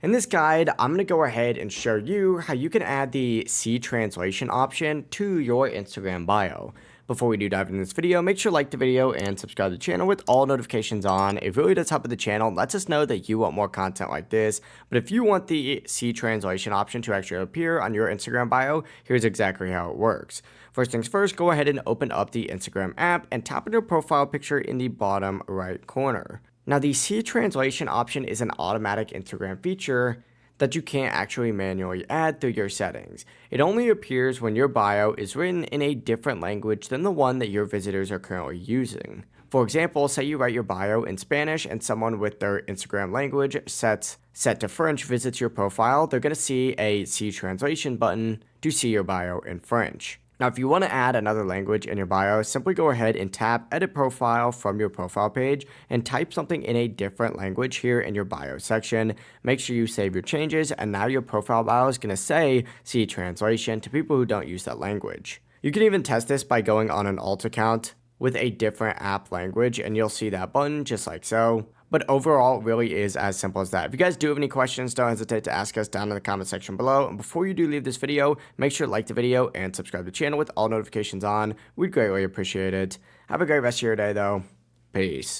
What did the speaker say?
In this guide, I'm going to go ahead and show you how you can add the C translation option to your Instagram bio. Before we do dive into this video, make sure to like the video and subscribe to the channel with all notifications on. It really does help with the channel, lets us know that you want more content like this. But if you want the C translation option to actually appear on your Instagram bio, here's exactly how it works. First things first, go ahead and open up the Instagram app and tap on your profile picture in the bottom right corner. Now, the C translation option is an automatic Instagram feature that you can't actually manually add through your settings. It only appears when your bio is written in a different language than the one that your visitors are currently using. For example, say you write your bio in Spanish and someone with their Instagram language set to French visits your profile, they're going to see a C translation button to see your bio in French. Now, if you want to add another language in your bio, simply go ahead and tap Edit Profile from your profile page and type something in a different language here in your bio section. Make sure you save your changes, and now your profile bio is going to say C translation to people who don't use that language. You can even test this by going on an alt account with a different app language, and you'll see that button just like so. But overall, it really is as simple as that. If you guys do have any questions, don't hesitate to ask us down in the comment section below. And before you do leave this video, make sure to like the video and subscribe to the channel with all notifications on. We'd greatly appreciate it. Have a great rest of your day, though. Peace.